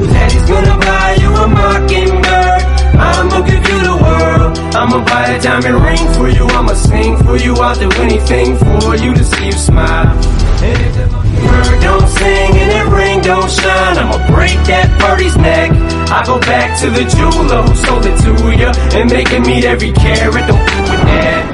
Daddy's gonna buy you a mockingbird. I'ma give you the world. I'ma buy a diamond ring for you. I'ma sing for you. I'll do anything for you to see you smile. And if the bird don't sing and that ring don't shine, I'ma break that birdie's neck. I go back to the jeweler who sold it to ya and make him meet every carat. Don't f with that.